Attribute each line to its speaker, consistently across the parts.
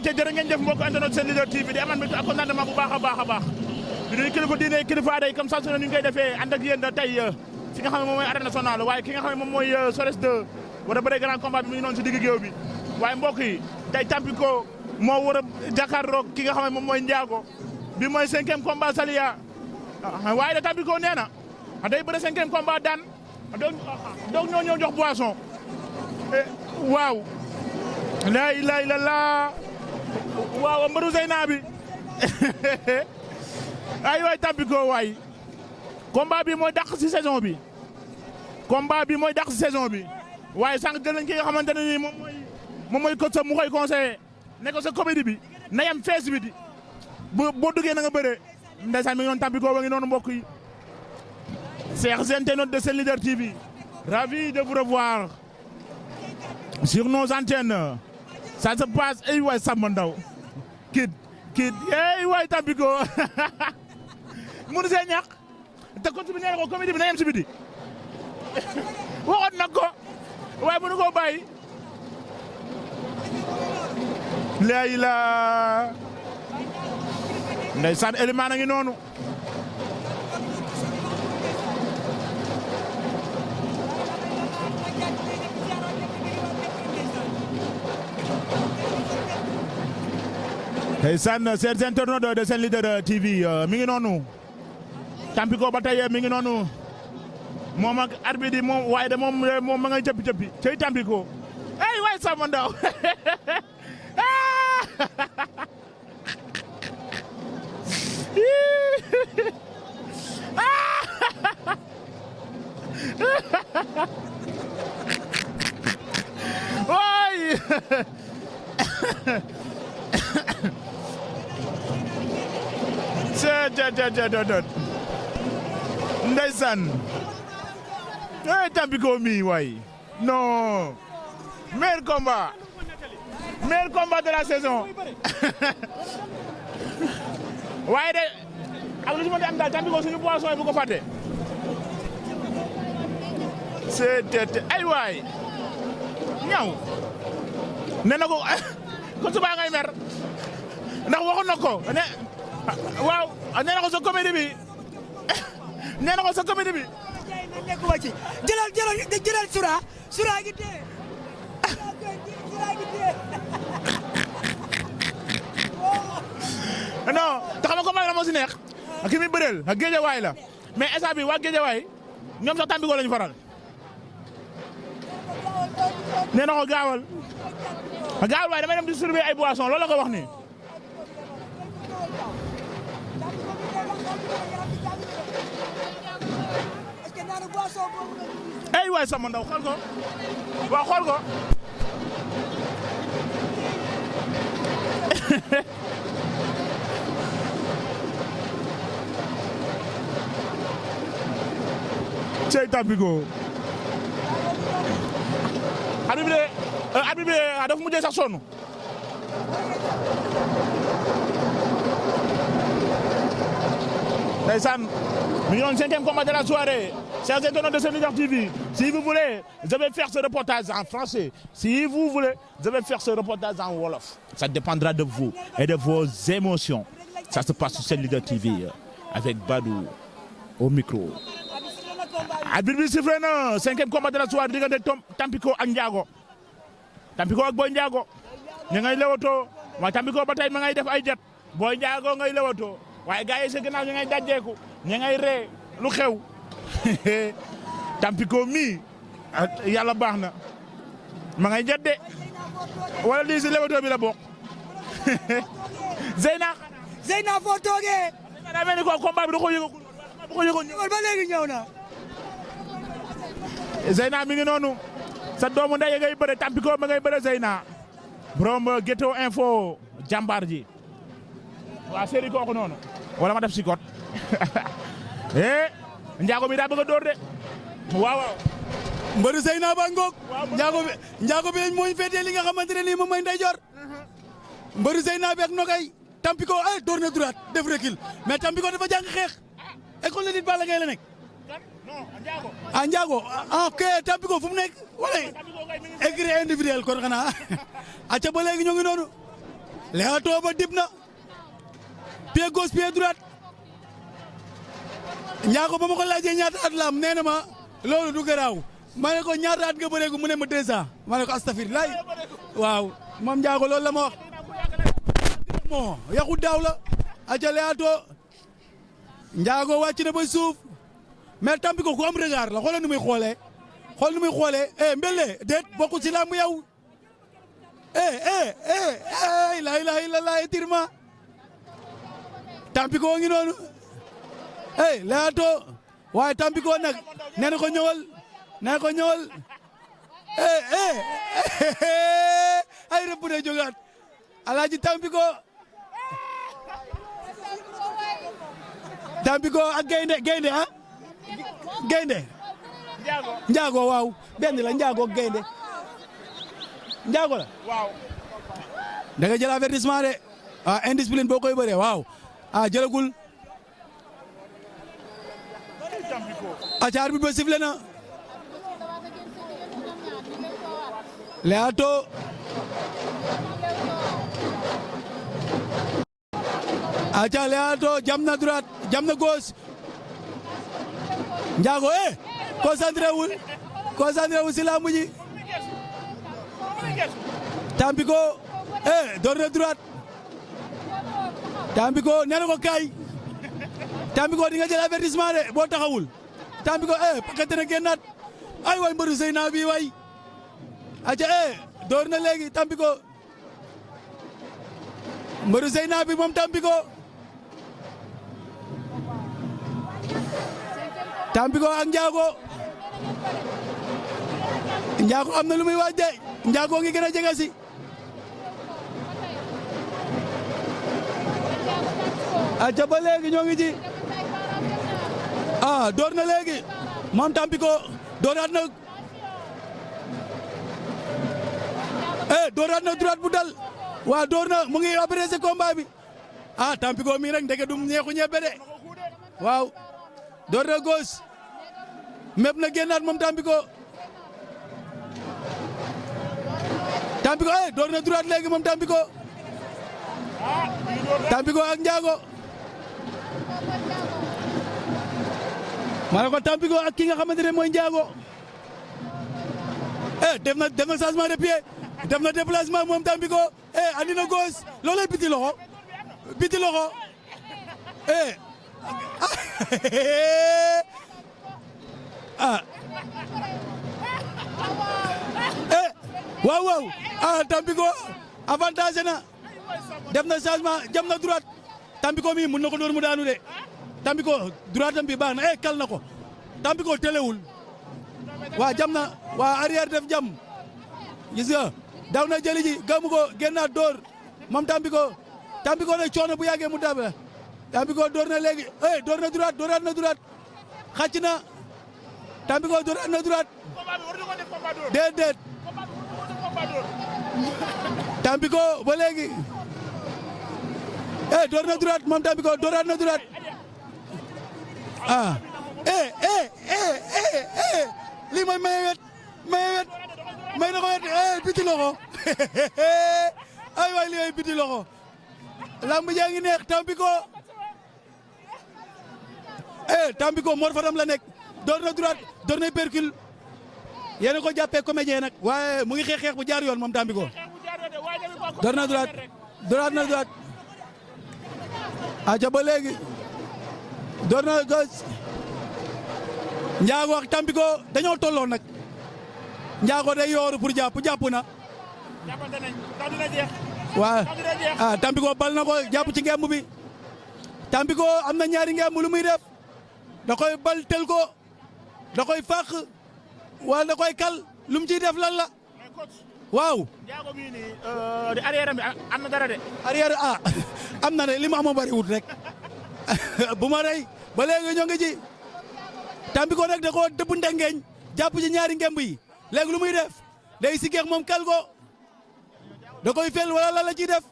Speaker 1: ayca jërë ngeen jëf mbokk internet seen leader TV di amal mbégte ak contentement bu baax a baax a baax di nuyu kilifa diine kilifa aada yi comme ça su ne ñu ngi koy defee ànd ak yéen tey fi nga xam ne moom mooy arène nationale waaye ki nga xam ne moom mooy Sores 2 war a bëre grand combat bi mi ngi noonu si digg géew bi waaye mbokk yi tey Tampico moo war a jàkkaarloog ki nga xam ne moom mooy Ndiago bi mooy 5e combat Saliya waaye de Tampico nee na day bëre 5e combat daan donc ñoo ñëw jox boisson waaw laa ilaaha illallaah waaw mbaru Zeyna bi ay waay Tampico waay combat bi mooy dàq si saison bi combat bi mooy dàq si saison bi waaye sànq jël nañ ki nga xamante ne nii moom mooy coach mu koy conseillé ne ko sa comédie bi na yem fees bi di boo duggee na nga bëre ndeysaan mi ngi noonu Tampico ba ngi noonu mbokk yi chers internautes de Sen Leader TV ravi de vous revoir sur nos antennes ça se passe ay waay Samba Ndaw kid ay waay Tampico mënu see ñàkk te coach bi nee na ko comédie bi na yem si biti waxoon nag ko waaye mënu koo bàyyi lay la ndeysaan Eliman a ngi noonu ndeysaan chers internautes de Sen Leader TV mi ngi noonu Tampico ba tey mi ngi noonu moom ak arbitre moom waaye de moom ma ngay jëppi cey Tampico ay waay Samba Ndaw waay ndeysaan Tampico mi waay non meilleur combat de la saison waaye de ak lu ci mën di am daal Tampico suñu poisson yi bu ko fàtte c'est ay waay ñaw nee na ko kon suba ngay mer ndax waxoon na ko ne waaw nee na ko sa comédie bi nee na ko sa comédie bi
Speaker 2: nekkuma ci jëlal sura gi tee
Speaker 1: non te xam nga combat la moo si neex ki mi bëreel ak Géejawaay la mais instant bi waa Géejawaay ñoom sax Tampico lañu faral nee na ko gaawal waaye damay dem distribuer ay boissons loolu la ko wax nii ay waay Samba Ndaw xool ko waaw xool ko cey Tampico arbitre bi dafa mujjee sax sonn ndeysaan mi ngi doon 5e combat de la soirée chers internautes de Sen Leader TV si vous voulez je vais faire ce reportage en français si vous voulez je vais faire ce reportage en wolof ça dépendra de vous et de vos émotions ça se passe sur Sen Leader TV avec Badou au micro arbitre bi sifflé na 5e combat de la soirée diggante Tampico ak Ndiago Tampico ak Boy Ndiago ña ngay lewatoo waaye Tampico ba tey ma ngay def ay jet Boy Ndiago ngay lewatoo waaye gars yi sa ginnaaw ñu ngay dajjeeku ñu ngay ree lu xew Tampico mi yàlla baax na ma ngay jet de wala lii si lewatoo bi la bokk Zeyna
Speaker 2: foo toogee
Speaker 1: daa mel ni ko combat bi da ko yëgagul
Speaker 2: ba léegi ñëw na
Speaker 1: Zeyna mi ngi noonu sa doomu ndey ngay bëre Tampico ma ngay bëre Zeyna borom Ghetto Info jàmbaar ji waa série kooku noonu wala ma def si kot Ndiago mi daa bëgg a door de waaw
Speaker 2: mbaru Zeyna ba ngoog Ndiago bi mooy féetee li nga xamante ne nii moom mooy ndeyjoor mbaru Zeyna bi ak Nogay Tampico door na droite def recul mais Tampico dafa jàng xeex école de lutte Balla Gaye la nekk Ndiago ok Tampico fu mu nekk wala écrit individuel kon xanaa acca ba léegi ñoo ngi noonu lewaatoo ba dib na pied gauche pied droite Ndiago ba ma ko laajee ñaata at la am nee na ma loolu du garaaw ma ne ko ñaata at nga bëreegu mu ne ma 2 ans ma ne ko astafirlaay waaw moom Ndiago loolu la ma wax moo yaxu daaw la aca lewaatoo Ndiago wàcc na ba suuf mais Tampico ku am regard la xoolal nu muy xoolee xool nu muy xoolee mbele déet bokku ci làmb yow la ilaha illallah etirma Tampico ngi noonu lewaatoo waaye Tampico nag nee na ko ñëwal ay rëbb de jógaat alaaji Tampico ak gaynde ah gaynde Ndiago waaw benn la Ndiago gaynde Ndiago la
Speaker 1: waaw
Speaker 2: da nga jël avertissement de indiscipline boo koy bëree waaw jëlagul acaar bi ba sifle na lewaatoo aca lewaatoo jam na droite jam na gauche Ndiago concentré wul si lamb ji Tampico door na droite Tampico nee na ko kaay Tampico di nga jël avertissement de boo taxawul Tampico pakate na génnaat ay way mbëru Zeyna bi way aca door na léegi Tampico mbëru Zeyna bi moom Tampico ak Ndiago am na lu muy waaj de Ndiago ngi gën a jege si aca ba léegi ñoo ngi ci door na léegi moom Tampico dooraat na droite bu dal waa door na mu ngi apprécier combat bi Tampico mi rek ndeke dum ñeexu ñebe de waaw door na gauche mépp na génnaat moom Tampico door na droite léegi moom Tampico ak Ndiago ma ne ko Tampico ak ki nga xamante ne mooy Ndiago def na changement de pied def na déplacement moom Tampico andi na gauche loolay biti loxo waaw Tampico avantage na def na changement jam na droite Tampico mi mun na ko door mu daanu de Tampico droite am bi baax na kal na ko Tampico telewul jam na arrière def jam gis nga daw na jëli ji gamu ko génnaat door moom Tampico ne coono bu yàggee mu dab la Tampico door na léegi door na droite dooraat na droite xàcc na Tampico dooraat na droite déedéet Tampico ba léegi door na droite moom Tampico dooraat na droite lii mooy maye wet may na ko wet biti loxo ay waay lii ay biti loxo lamb jaa ngi neex Tampico Mor Fadam la nekk door na droite door na percule yéena ko jàppee comédien nag waaye mu ngi xeex bu jaar yoon moom Tampico door na droite dooraat na droite aca ba léegi door na gauche Ndiago ak Tampico dañoo tolloo nag Ndiago day yooru pour jàpp na waaw Tampico bal na ko jàpp ci ngemb bi Tampico am na ñaari ngemb lu muy def da koy bal tel ko da koy fàq wala da koy kal lu mu ciy def lan la waaw.
Speaker 1: Ndiago bii nii di arrière am na dara de.
Speaker 2: arrière am na de li mu amoon bari wut rek bu ma rey ba léegi ñoo ngi ci Tampico nag da koo dëbb ndengeeñ jàpp ci ñaari ngemb yi léegi lu muy def day sigeex moom kal ko da koy fel wala lan la ciy def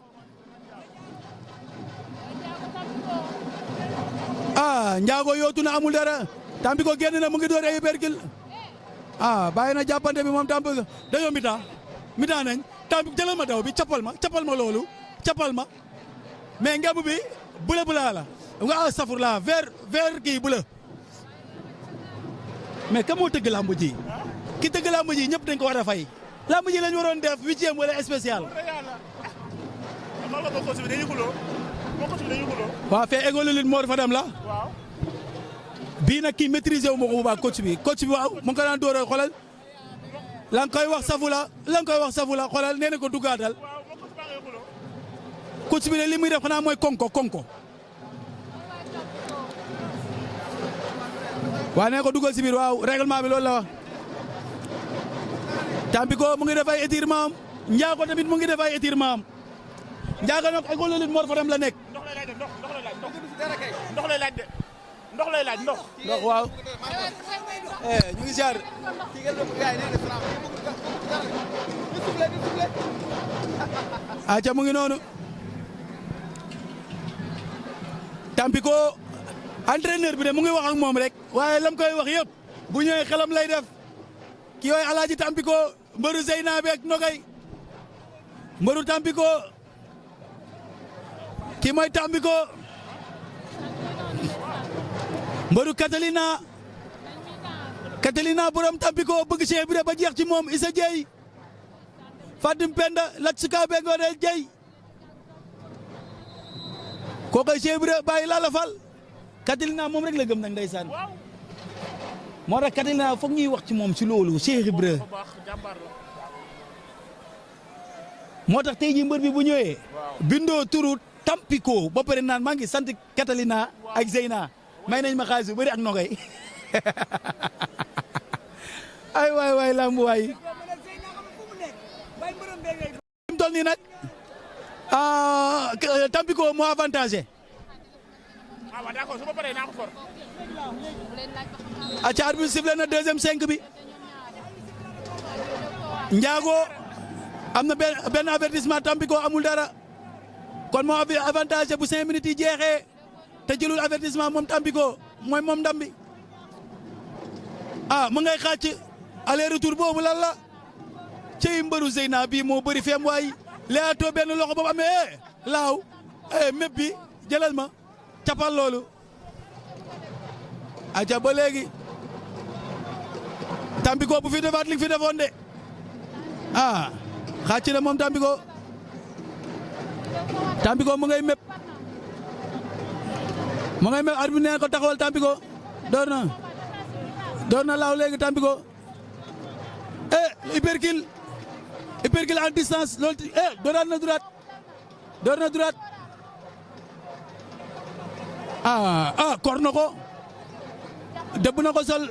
Speaker 2: Ndiago yootu na amul dara Tampico génn na mu ngi door ay perkil bàyyi na jàppante bi moom Tampico dañoo mitaa nañ Tampico jëlal ma daw bi cappal ma loolu capal ma mais ngemb bi bula la nga safur la vert kii bula mais ka moo tëgg lamb ji ki tëgg lamb ji ñëpp dañ ko war a fay lamb ji lañ waroon def 8e wala spécial. waaw fee école lit Mor Fadam la. bii nag kii maîtriser wu ma ko bu baax coach bi waaw mu ngi ko daan dóoree xoolal la nga koy wax safu la xoolal nee na ko duggaatal coach bi ne li muy def xanaa mooy konko waa nee ko dugal si biir waaw règlement bi loolu la wax Tampico mu ngi def ay étirement am Ndiago tamit mu ngi def ay étirement am Ndiago nag école lit Mor Fadam la nekk.
Speaker 1: ndox lay laaj ndox
Speaker 2: waaw ñu ngi jaar aca mu ngi noonu Tampico entraîneur bi de mu ngi wax ak moom rek waaye lam koy wax yëpp bu ñëwee xelam lay def ki yooyu Alaaji Tampico mbëru Zeyna bi ak Nogay mbëru Tampico ki mooy Tampico mbëru Catalina borom Tampico bëgg Cheikh Ibra ba jeex ci moom Issa Dieye Fatim Penda Lat Suka be Ngoone Dieye kookoy Cheikh Ibra bàyyi laa la fal Catalina moom rek la gëm nag ndeysaan moo tax Catalina foog ñuy wax ci moom ci loolu Cheikh Ibra moo tax tey jii mbër bi bu ñëwee bindoo turu Tampico ba pare naan maa ngi sant Catalina ak Zeyna may nañ ma xaalis bu bëri ak Nogay ay waay lamb waay mu toll nii nag Tampico moo avantagé aca arbitre sifflé na deuxième 5 bi Ndiago am na benn avertissement Tampico amul dara kon moo avantage bu 5 minutes yi jeexee te jëlul avertissement moom Tampico mooy moom ndam bi mu ngay xàcc aller retour boobu lan la cey mbëru Zeyna bii moo bëri feem waay leeatoo benn loxo boobu amee laaw mépp bi jëlal ma capal loolu aca ba léegi Tampico bu fi defaat li fi defoon de xàcc na moom Tampico mu ngay mépp arbitre nee ko taxawal Tampico door na laaw léegi Tampico hypercule en distance loolu door na droite kor na ko dëbb na ko sol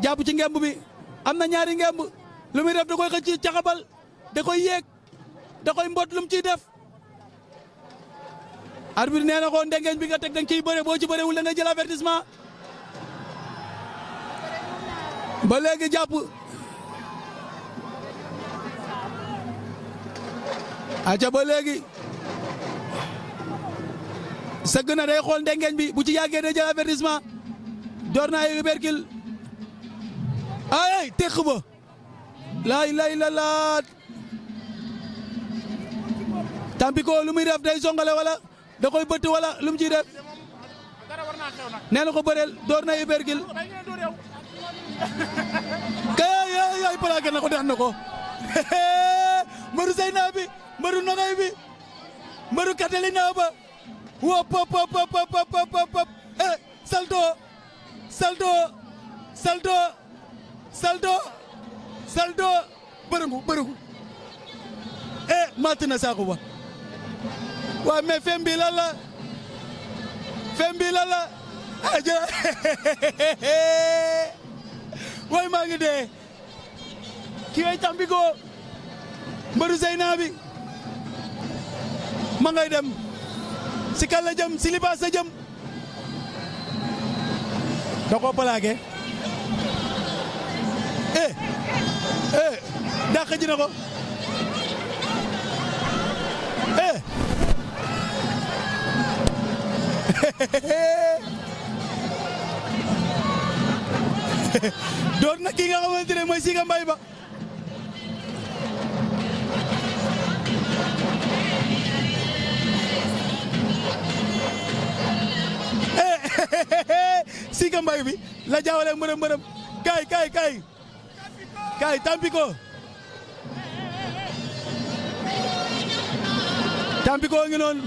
Speaker 2: jàpp ci ngemb bi am na ñaari ngemb lu muy def da koy xëcc caxabal da koy yéeg da koy mbot lu mu ciy def arbitre nee na ko ndengeñ bi nga teg danga ciy bëre boo ci bërewul da nga jël avertissement ba léegi jàpp aca ba léegi sëgg na day xool ndengeñ bi bu ci yàggee day jël avertissement door na ay hypercule ay teq ba laay la Tampico lu muy def day songale wala da koy bëtt wala lu mu ciy def nee na ko bëreel door na hypercule kay plaqué na ko daan na ko mbëru Zeyna bi mbëru Nogay bi mbëru Catalina ba wop salto bërëngu matt na saako ba waaw mais fem bi lan la way maa ngi dee ki way Tampico mbëru Zeyna bi ma ngay dem si kan la jëm si libaas la jëm da ko plaqué dàq ji na ko door na ki nga xamante ne mooy Siga Mbaye ba pique mbay bi la jaawale mbërëm kaay Tampico ngi noonu